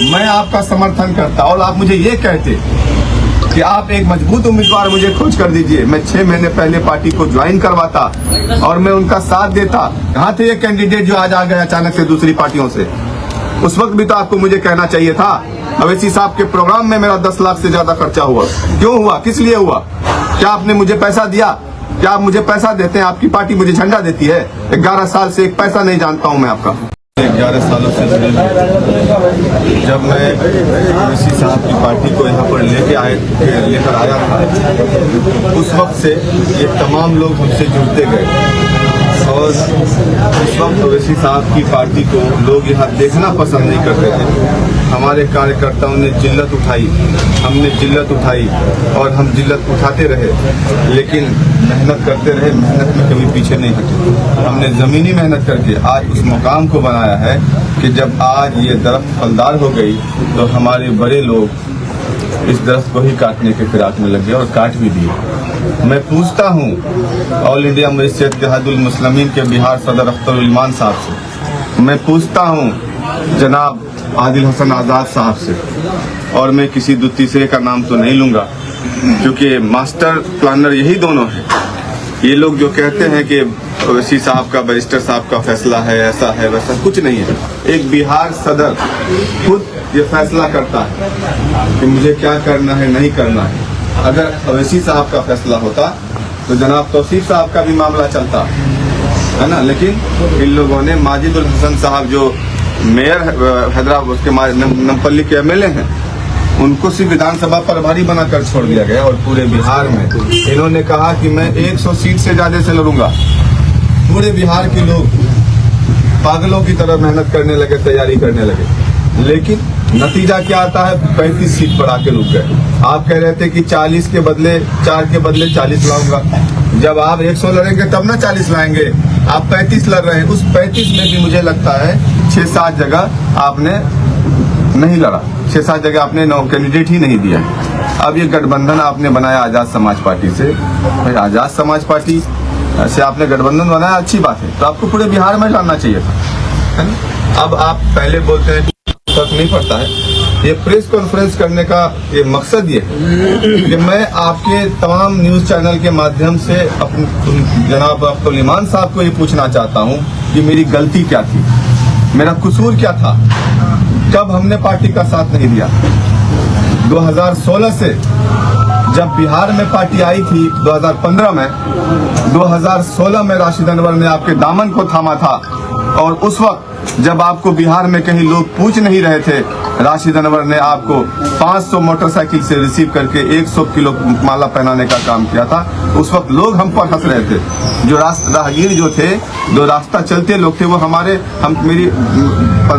मैं आपका समर्थन करता और आप मुझे ये कहते कि आप एक मजबूत उम्मीदवार मुझे खोज कर दीजिए, मैं 6 महीने पहले पार्टी को ज्वाइन करवाता और मैं उनका साथ देता। कहाँ थे ये कैंडिडेट जो आज आ गए अचानक से दूसरी पार्टियों से? उस वक्त भी तो आपको मुझे कहना चाहिए था। अवैसी साहब के प्रोग्राम में मेरा 10 लाख से ज्यादा खर्चा हुआ, क्यों हुआ, किस लिए हुआ? क्या आपने मुझे पैसा दिया? क्या आप मुझे पैसा देते हैं? आपकी पार्टी मुझे झंडा देती है? 11 साल से एक पैसा नहीं जानता हूं मैं आपका। 11 सालों से जब मैं अवैसी साहब की पार्टी को यहाँ पर लेकर आया था, उस वक्त से ये तमाम लोग हमसे जुड़ते गए और उस वक्त अवैसी साहब की पार्टी को लोग यहाँ देखना पसंद नहीं करते थे। हमारे कार्यकर्ताओं ने जिल्लत उठाई, हमने जिल्लत उठाई और हम जिल्लत उठाते रहे, लेकिन मेहनत करते रहे, मेहनत में कभी पीछे नहीं हटे। हमने जमीनी मेहनत करके आज उस मुकाम को बनाया है कि जब आज ये दरख्त फलदार हो गई तो हमारे बड़े लोग इस दरख्त को ही काटने के फिराक में लग गए और काट भी दिए। मैं पूछता हूँ ऑल इंडिया मजलिस इत्तेहादुल मुस्लिमीन के बिहार सदर अख्तर ईमान साहब से, मैं पूछता हूँ जनाब आदिल हसन आजाद साहब से, और मैं किसी दो तीसरे का नाम तो नहीं लूंगा क्योंकि मास्टर प्लानर यही दोनों हैं। ये लोग जो कहते हैं कि अवैसी साहब का, बैरिस्टर साहब का फैसला है, ऐसा है वैसा, कुछ नहीं है। एक बिहार सदर खुद ये फैसला करता है कि मुझे क्या करना है, नहीं करना है। अगर अवैसी साहब का फैसला होता तो जनाब तौसीफ साहब का भी मामला चलता है ना, लेकिन इन लोगों ने माजिदुल हसन साहब जो मेयर हैदराबाद उसके नमपल्ली के एमएलए हैं, उनको सिर्फ विधानसभा प्रभारी बनाकर छोड़ दिया गया और पूरे बिहार में इन्होंने कहा कि मैं 100 सीट से ज्यादा से लड़ूंगा। पूरे बिहार के लोग पागलों की तरह मेहनत करने लगे, तैयारी करने लगे, लेकिन नतीजा क्या आता है? 35 सीट पर आके रुक गए। आप कह रहे थे कि 40 के बदले 4 के बदले 40 लाऊंगा। जब आप 100 लड़ेंगे तब ना 40 लाएंगे। आप 35 लड़ रहे हैं, उस 35 में भी मुझे लगता है 6-7 जगह आपने नहीं लड़ा, 6-7 जगह आपने कैंडिडेट ही नहीं दिया। अब ये गठबंधन आपने बनाया आजाद समाज पार्टी से। भाई आजाद समाज पार्टी से आपने गठबंधन बनाया, अच्छी बात है, तो आपको पूरे बिहार में लाना चाहिए था, है ना? अब आप पहले बोलते हैं फर्क नहीं पड़ता है। ये प्रेस कॉन्फ्रेंस करने का ये मकसद ये है कि मैं आपके तमाम न्यूज चैनल के माध्यम से जनाब अख्तर ईमान साहब को ये पूछना चाहता हूँ कि मेरी गलती क्या थी, मेरा कसूर क्या था, कब हमने पार्टी का साथ नहीं दिया। 2016 से जब बिहार में पार्टी आई थी 2015 में, 2016 में राशिद अनवर ने आपके दामन को थामा था और उस वक्त जब आपको बिहार में कहीं लोग पूछ नहीं रहे थे, राशिद अनवर ने आपको 500 मोटरसाइकिल से रिसीव करके 100 किलो माला पहनाने का काम किया था। उस वक्त लोग हम पर हंस रहे थे, जो राहगीर जो थे, जो रास्ता चलते लोग थे, वो मेरी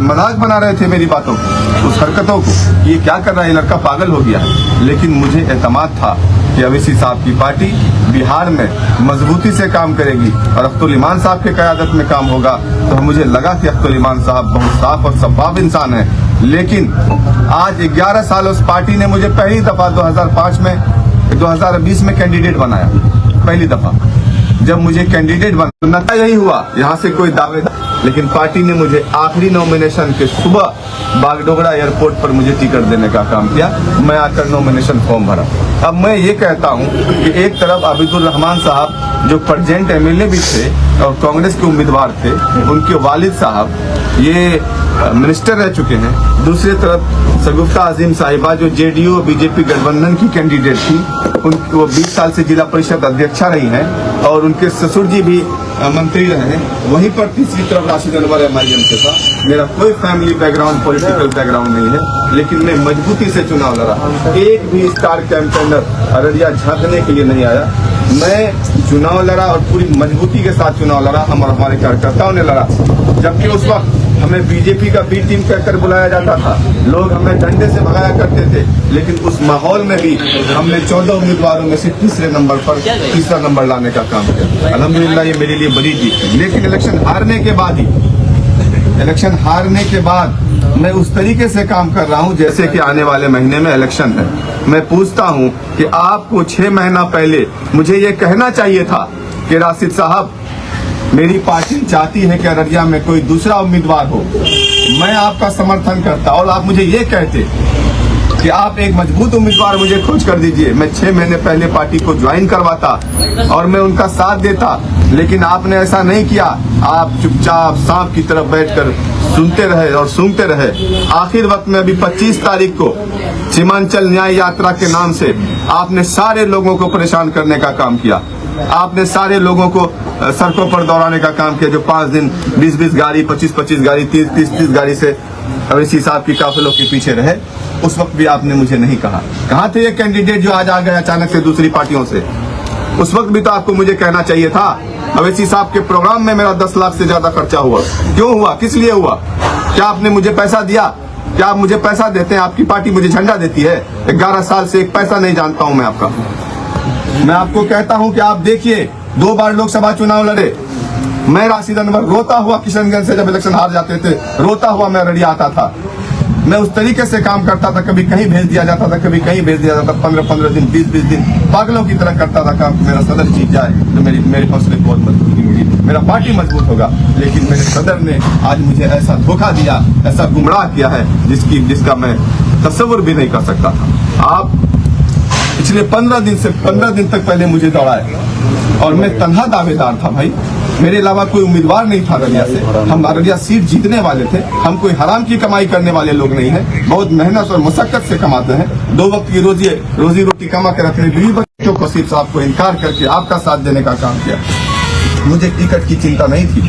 मजाक बना रहे थे मेरी बातों को, उस हरकतों को, ये क्या कर रहा है, ये लड़का पागल हो गया। लेकिन मुझे एतमाद था कि अवैसी साहब की पार्टी बिहार में मजबूती से काम करेगी और अख्तर ईमान साहब के क़यादत में काम होगा। तो मुझे लगा कि अख्तर ईमान साहब बहुत साफ और शफाफ इंसान है। लेकिन आज 11 साल उस पार्टी ने मुझे पहली दफा 2020 में कैंडिडेट बनाया, पहली दफा जब मुझे कैंडिडेट बना, यही हुआ, यहाँ से कोई दावेदार, लेकिन पार्टी ने मुझे आखिरी नॉमिनेशन के सुबह बागडोगरा एयरपोर्ट पर मुझे टिकट देने का काम किया। मैं आकर नॉमिनेशन फॉर्म भरा। अब मैं ये कहता हूँ कि एक तरफ आबिदुर रहमान साहब जो प्रेजेंट एमएलए भी थे और कांग्रेस के उम्मीदवार थे, उनके वालिद साहब ये मिनिस्टर रह चुके हैं, दूसरी तरफ शगुफ्ता अजीम साहिबा जो जेडीयू और बीजेपी गठबंधन की कैंडिडेट थी, वो 20 साल से जिला परिषद अध्यक्षा रही हैं और उनके ससुर जी भी मंत्री रहे हैं। वहीं पर तीसरी तरफ राशिद अनवर एमआईएम से था। मेरा कोई फैमिली बैकग्राउंड, पॉलिटिकल बैकग्राउंड नहीं है, लेकिन मैं मजबूती से चुनाव लड़ा। एक भी स्टार कैंपेनर अररिया झांकने के लिए नहीं आया। मैं चुनाव लड़ा और पूरी मजबूती के साथ चुनाव लड़ा, हमारे कार्यकर्ताओं ने लड़ा। जबकि उस वक्त हमें बीजेपी का बी टीम कहकर बुलाया जाता था, लोग हमें डंडे से भगाया करते थे, लेकिन उस माहौल में भी हमने 14 उम्मीदवारों में से तीसरे नंबर पर तीसरा नंबर लाने का काम किया। अल्हम्दुलिल्लाह ये मेरे लिए बड़ी जीत थी। लेकिन इलेक्शन हारने के बाद मैं उस तरीके से काम कर रहा हूं जैसे कि आने वाले महीने में इलेक्शन है। मैं पूछता हूं कि आपको 6 महीना पहले मुझे ये कहना चाहिए था कि राशिद साहब, मेरी पार्टी चाहती है कि अररिया में कोई दूसरा उम्मीदवार हो। मैं आपका समर्थन करता और आप मुझे ये कहते कि आप एक मजबूत उम्मीदवार मुझे खोज कर दीजिए, मैं 6 महीने पहले पार्टी को ज्वाइन करवाता और मैं उनका साथ देता, लेकिन आपने ऐसा नहीं किया। आप चुपचाप सांप की तरफ बैठकर सुनते रहे और सूंघते रहे। आखिर वक्त में अभी 25 तारीख को सीमांचल न्याय यात्रा के नाम से आपने सारे लोगों को परेशान करने का काम किया। आपने सारे लोगों को सड़कों पर दौड़ाने का काम किया, जो 5 दिन 20-20 गाड़ी, 25-25 गाड़ी, 30-30 गाड़ी से अवैसी साहब की काफिलों के पीछे रहे। उस वक्त भी आपने मुझे नहीं कहा। कहाँ थे ये कैंडिडेट जो आज आ गए अचानक से दूसरी पार्टियों से? उस वक्त भी तो आपको मुझे कहना चाहिए था। अवैसी साहब के प्रोग्राम में मेरा 10 लाख से ज्यादा खर्चा हुआ। क्यों हुआ? किस लिए हुआ? क्या आपने मुझे पैसा दिया? क्या आप मुझे पैसा देते हैं? आपकी पार्टी मुझे झंडा देती है? 11 साल से एक पैसा नहीं जानता हूं मैं आपका। मैं आपको कहता हूं कि आप देखिए, 2 बार लोकसभा चुनाव लड़े। मैं राशिद अनवर रोता हुआ किशनगंज से जब इलेक्शन हार जाते थे, रोता हुआ मैं अररिया आता था। मैं उस तरीके से काम करता था, कभी कहीं भेज दिया जाता था, कभी कहीं भेज दिया जाता था। 15-15 दिन, 20-20 दिन पागलों की तरह करता था काम। मेरा सदर जीत जाए तो मेरे हौसले बहुत मजबूती होगी, मेरा पार्टी मजबूत होगा। लेकिन मेरे सदर ने आज मुझे ऐसा धोखा दिया, ऐसा गुमराह किया है जिसका मैं तस्वीर भी नहीं कर सकता था। आप पिछले 15 दिन तक पहले मुझे दौड़ाए और मैं तन्हा दावेदार था भाई। मेरे अलावा कोई उम्मीदवार नहीं था अररिया से। हम अररिया सीट जीतने वाले थे। हम कोई हराम की कमाई करने वाले लोग नहीं हैं। बहुत मेहनत और मुशक्कत से कमाते हैं। 2 वक्त की रोजी रोटी कमा कर अपने बीवी बच्चों को सिर्फ आपको इनकार करके आपका साथ देने का काम किया। मुझे टिकट की चिंता नहीं थी।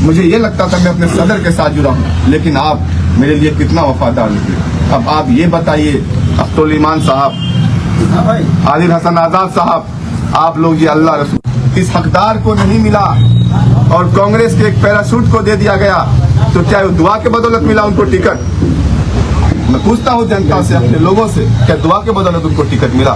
मुझे ये लगता था मैं अपने सदर के साथ जुड़ा हूँ, लेकिन आप मेरे लिए कितना वफादार निकले। अब आप ये बताइए, अब्दुल ईमान साहब, आदिल हसन आजाद साहब, आप लोग ये अल्लाह रसूल इस हकदार को नहीं मिला और कांग्रेस के एक पैराशूट को दे दिया गया, तो क्या दुआ के बदौलत मिला उनको टिकट? मैं पूछता हूँ जनता से, अपने लोगों से, क्या दुआ के बदौलत उनको टिकट मिला?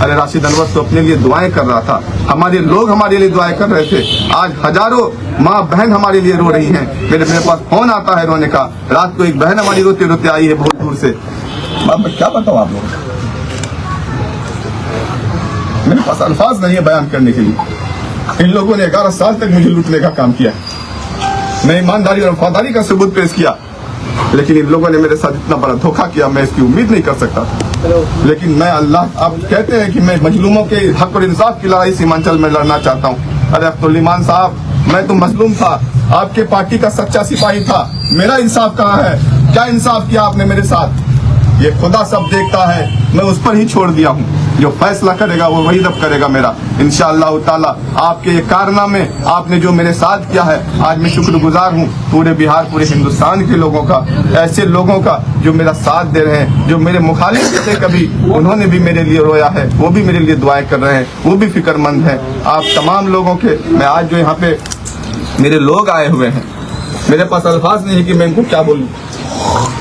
अरे राशिद अनवर तो अपने लिए दुआएं कर रहा था। हमारे लोग हमारे लिए दुआएं कर रहे थे। आज हजारों माँ बहन हमारे लिए रो रही हैं। मेरे पास फोन आता है रोने का। रात को एक बहन हमारी रोते रोते आई है बहुत दूर से। मैं क्या बताऊँ आप लोग, मेरे पास अल्फाज नहीं है बयान करने के लिए। इन लोगों ने 11 साल तक मुझे लूटने का काम किया। मैं ईमानदारी और वफादारी का सबूत पेश किया, लेकिन इन लोगों ने मेरे साथ इतना बड़ा धोखा किया, मैं इसकी उम्मीद नहीं कर सकता। लेकिन मैं अल्लाह, आप कहते हैं कि मैं मजलूमों के हक और इंसाफ की लड़ाई सीमांचल में लड़ना चाहता हूँ। अरे अब्दुल ईमान साहब, मैं तो मजलूम था, आपके पार्टी का सच्चा सिपाही था। मेरा इंसाफ कहाँ है? क्या इंसाफ किया आपने मेरे साथ? ये खुदा सब देखता है, मैं उस पर ही छोड़ दिया हूँ। जो फैसला करेगा वो वही रब करेगा मेरा, इंशाअल्लाह ताला। आपके ये कारनामे, आपने जो मेरे साथ किया है, आज मैं शुक्रगुजार हूँ पूरे बिहार, पूरे हिंदुस्तान के लोगों का, ऐसे लोगों का जो मेरा साथ दे रहे हैं, जो मेरे मुखालिफ थे कभी, उन्होंने भी मेरे लिए रोया है, वो भी मेरे लिए दुआएं कर रहे हैं, वो भी फिक्रमंद हैं। आप तमाम लोगों के, मैं आज जो यहाँ पे मेरे लोग आए हुए हैं, मेरे पास अल्फाज नहीं है कि मैं इनको क्या बोलूँ।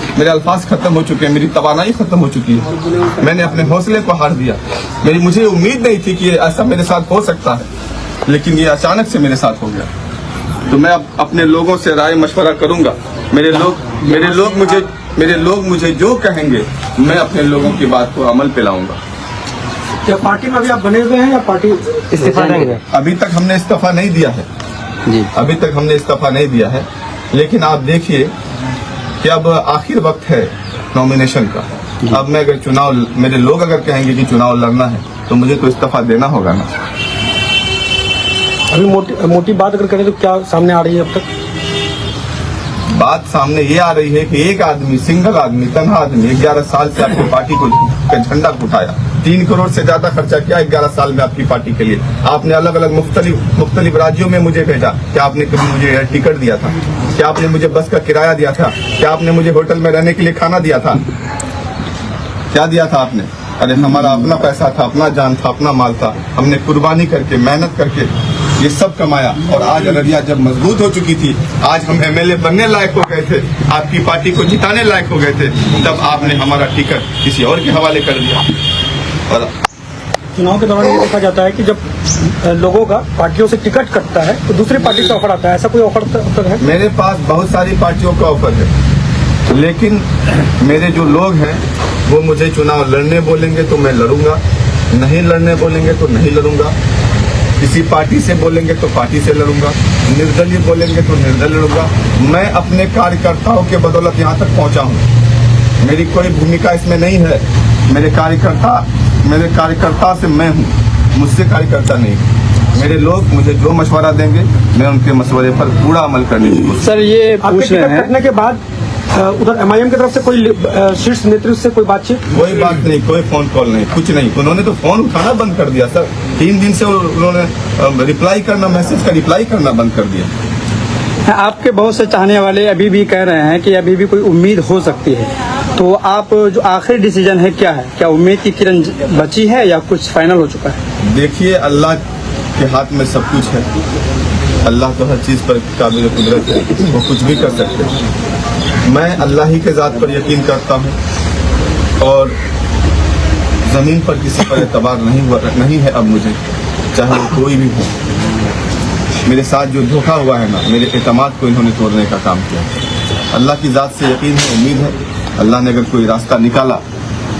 मेरे अल्फाज खत्म हो चुके हैं, मेरी तवानाई खत्म हो चुकी है। मैंने अपने हौसले को हार दिया। मुझे उम्मीद नहीं थी कि ऐसा मेरे साथ हो सकता है, लेकिन ये अचानक से मेरे साथ हो गया। तो मैं अब अपने लोगों से राय मशवरा करूंगा। मेरे लोग मुझे जो कहेंगे, मैं अपने लोगों की बात को अमल पे लाऊंगा। क्या पार्टी में अभी आप बने हुए हैं या पार्टी इस्तीफा देंगे? अभी तक हमने इस्तीफा नहीं दिया है जी, अभी तक हमने इस्तीफा नहीं दिया है। लेकिन आप देखिए कि अब आखिर वक्त है नॉमिनेशन का। अब मैं अगर चुनाव, मेरे लोग अगर कहेंगे कि चुनाव लड़ना है, तो मुझे तो इस्तीफा देना होगा ना। अभी मोटी बात अगर करें तो क्या सामने आ रही है अब तक? बात सामने ये आ रही है कि एक आदमी, सिंगल आदमी, तन्हा आदमी 11 साल से आपकी पार्टी का झंडा उठाया। 3 करोड़ से ज्यादा खर्चा किया 11 साल में आपकी पार्टी के लिए। आपने अलग अलग मुख्तलिफ राज्यों में मुझे भेजा। क्या आपने कभी मुझे टिकट दिया था? क्या आपने मुझे बस का किराया दिया था? क्या आपने मुझे होटल में रहने के लिए खाना दिया था? क्या दिया था आपने? अरे हमारा अपना पैसा था, अपना जान था, अपना माल था। हमने कुर्बानी करके, मेहनत करके ये सब कमाया। और आज अररिया जब मजबूत हो चुकी थी, आज हम एमएलए बनने लायक हो गए थे, आपकी पार्टी को जिताने लायक हो गए थे, तब आपने हमारा टिकट किसी और के हवाले कर दिया। और चुनाव के दौरान ये देखा जाता है कि जब लोगों का पार्टियों से टिकट कटता है तो दूसरी पार्टी से ऑफर आता है। ऐसा कोई ऑफर अब तक है? मेरे पास बहुत सारी पार्टियों का ऑफर है, लेकिन मेरे जो लोग हैं वो मुझे चुनाव लड़ने बोलेंगे तो मैं लड़ूंगा, नहीं लड़ने बोलेंगे तो नहीं लड़ूंगा। किसी पार्टी से बोलेंगे तो पार्टी से लड़ूंगा, निर्दलीय बोलेंगे तो निर्दलीय लड़ूंगा। मैं अपने कार्यकर्ताओं के बदौलत यहाँ तक पहुँचा हूँ। मेरी कोई भूमिका इसमें नहीं है। मेरे कार्यकर्ता से मैं हूँ, मुझसे कार्यकर्ता नहीं। मेरे लोग मुझे जो मशवरा देंगे मैं उनके मशवरे पर पूरा अमल करने की कोशिश। सर ये आपके पूछ रहे टिकट हैं कटने के बाद उधर एमआईएम की तरफ से कोई शीर्ष नेतृत्व से कोई बातचीत? कोई बात नहीं, कोई फोन कॉल नहीं, कुछ नहीं। उन्होंने तो फोन उठाना बंद कर दिया सर। 3 दिन से उन्होंने रिप्लाई करना, मैसेज का रिप्लाई करना बंद कर दिया। आपके बहुत से चाहने वाले अभी भी कह रहे हैं कि अभी भी कोई उम्मीद हो सकती है, तो आप जो आखिरी डिसीजन है क्या है? क्या उम्मीद की किरण बची है या कुछ फाइनल हो चुका है? देखिए, अल्लाह के हाथ में सब कुछ है। अल्लाह तो हर चीज पर काबिल कुदरत है, वो कुछ भी कर सकते हैं। मैं अल्लाह ही के ज़ात पर यकीन करता हूँ और ज़मीन पर किसी पर एतबार नहीं है अब मुझे, चाहे वो कोई भी हो। मेरे साथ जो धोखा हुआ है ना, मेरे एतमाद को इन्होंने तोड़ने का काम किया। अल्लाह की ज़ात से यकीन है, उम्मीद है। अल्लाह ने अगर कोई रास्ता निकाला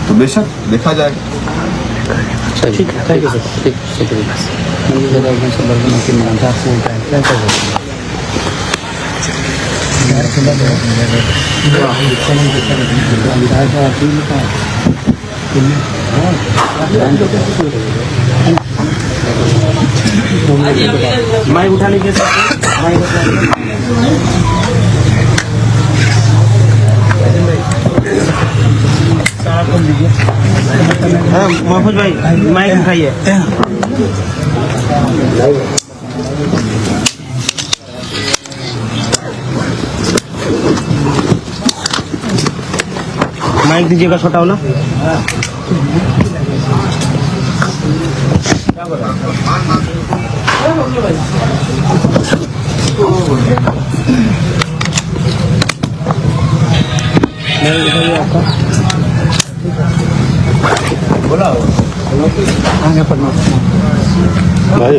तो बेशक देखा जाएगा। ठीक है, थैंक यू सर। ठीक, शुक्रिया। माइक उठा लीजिए सर। महफूज भाई माइक उठाइए। माइक दीजिएगा छोटा वाला। बोला आगे पढ़ना भाई।